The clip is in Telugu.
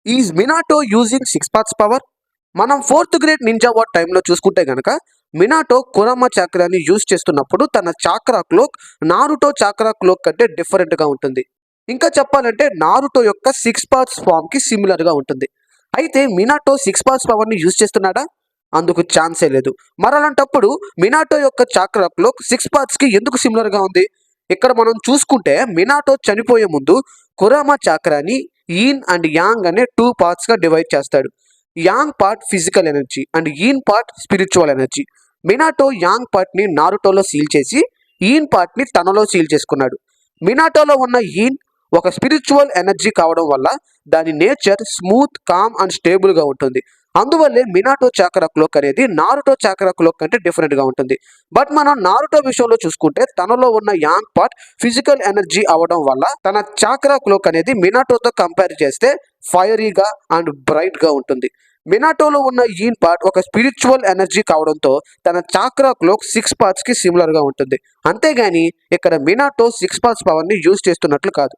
Is Minato using six parts power? మనం ఫోర్త్ గ్రేడ్ నింజా వార్ టైంలో చూసుకుంటే గనక మినాటో కురామా చాక్రాని యూజ్ చేస్తున్నప్పుడు తన చాక్రా క్లోక్ నారుటో చాక్రా క్లోక్ కంటే డిఫరెంట్గా ఉంటుంది. ఇంకా చెప్పాలంటే నారుటో యొక్క సిక్స్ పార్ట్స్ ఫామ్కి సిమిలర్గా ఉంటుంది. అయితే మినాటో సిక్స్ పార్ట్స్ పవర్ని యూజ్ చేస్తున్నాడా? అందుకు ఛాన్సే లేదు. మరలాంటప్పుడు మినాటో యొక్క చాక్రా క్లోక్ సిక్స్ పార్ట్స్కి ఎందుకు సిమిలర్గా ఉంది? ఇక్కడ మనం చూసుకుంటే మినాటో చనిపోయే ముందు కురామా చాక్రాని ఈన్ అండ్ యాంగ్ అనే టూ పార్ట్స్గా డివైడ్ చేస్తాడు. Yang part physical energy and yin part spiritual energy. Minato yang పార్ట్ని నారుటోలో సీల్ చేసి ఈన్ పార్ట్ని తనలో సీల్ చేసుకున్నాడు. మినాటోలో ఉన్న ఈన్ ఒక స్పిరిచువల్ ఎనర్జీ కావడం వల్ల దాని నేచర్ స్మూత్, కామ్ అండ్ స్టేబుల్గా ఉంటుంది. అందువల్లే మినాటో చాక్రా క్లోక్ అనేది నారుటో చాక్రా క్లోక్ కంటే డిఫరెంట్గా ఉంటుంది. బట్ మనం నారుటో విషయంలో చూసుకుంటే తనలో ఉన్న యాంగ్ పార్ట్ ఫిజికల్ ఎనర్జీ అవడం వల్ల తన చాక్రా క్లోక్ అనేది మినాటోతో కంపేర్ చేస్తే ఫైరీగా అండ్ బ్రైట్గా ఉంటుంది. మినాటోలో ఉన్న ఈన్ పార్ట్ ఒక స్పిరిచువల్ ఎనర్జీ కావడంతో తన చాక్రా క్లోక్ సిక్స్ పార్ట్స్కి సిమిలర్గా ఉంటుంది. అంతేగాని ఇక్కడ మినాటో సిక్స్ పార్ట్స్ పవర్ని యూజ్ చేస్తున్నట్లు కాదు.